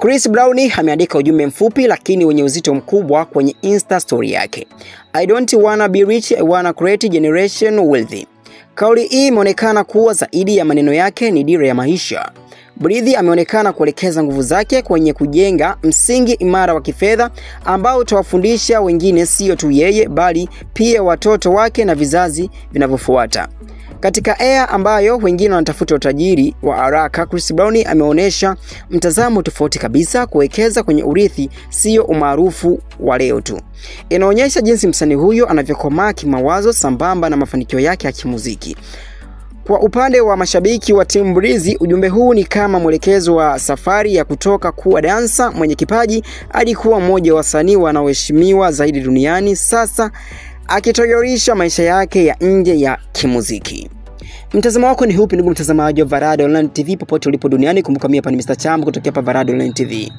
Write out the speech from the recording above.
Chris Brown ameandika ujumbe mfupi lakini wenye uzito mkubwa kwenye Insta story yake. I don't wanna be rich, I wanna create generation wealthy. Kauli hii imeonekana kuwa zaidi ya maneno yake, ni dira ya maisha. Breathe ameonekana kuelekeza nguvu zake kwenye kujenga msingi imara wa kifedha ambao utawafundisha wengine, sio tu yeye bali pia watoto wake na vizazi vinavyofuata. Katika era ambayo wengine wanatafuta utajiri wa haraka, Chris Brown ameonyesha mtazamo tofauti kabisa, kuwekeza kwenye urithi, sio umaarufu wa leo tu. Inaonyesha jinsi msanii huyo anavyokomaa kimawazo sambamba na mafanikio yake ya kimuziki. Kwa upande wa mashabiki wa Team Breezy, ujumbe huu ni kama mwelekezo wa safari ya kutoka kuwa dansa mwenye kipaji hadi kuwa mmoja wa wasanii wanaoheshimiwa zaidi duniani, sasa akitoyorisha maisha yake ya nje ya kimuziki. Mtazamo wako ni upi ndugu mtazamaji wa Varada Online TV popote ulipo duniani? Kumbuka mimi hapa ni Mr. Chambu kutoka hapa Varada Online TV.